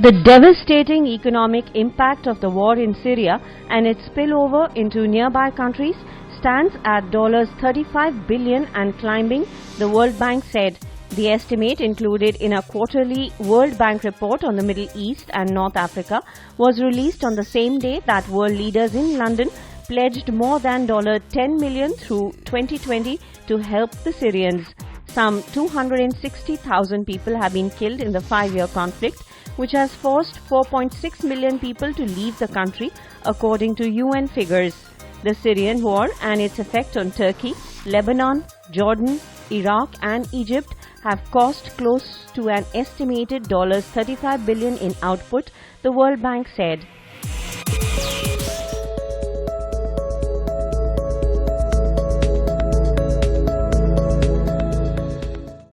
The devastating economic impact of the war in Syria and its spillover into nearby countries stands at $35 billion and climbing, the World Bank said. The estimate, included in a quarterly World Bank report on the Middle East and North Africa, was released on the same day that world leaders in London pledged more than $10 million through 2020 to help the Syrians. Some 260,000 people have been killed in the 5-year conflict, which has forced 4.6 million people to leave the country, according to UN figures. The Syrian war and its effect on Turkey, Lebanon, Jordan, Iraq and Egypt have cost close to an estimated $35 billion in output, the World Bank said.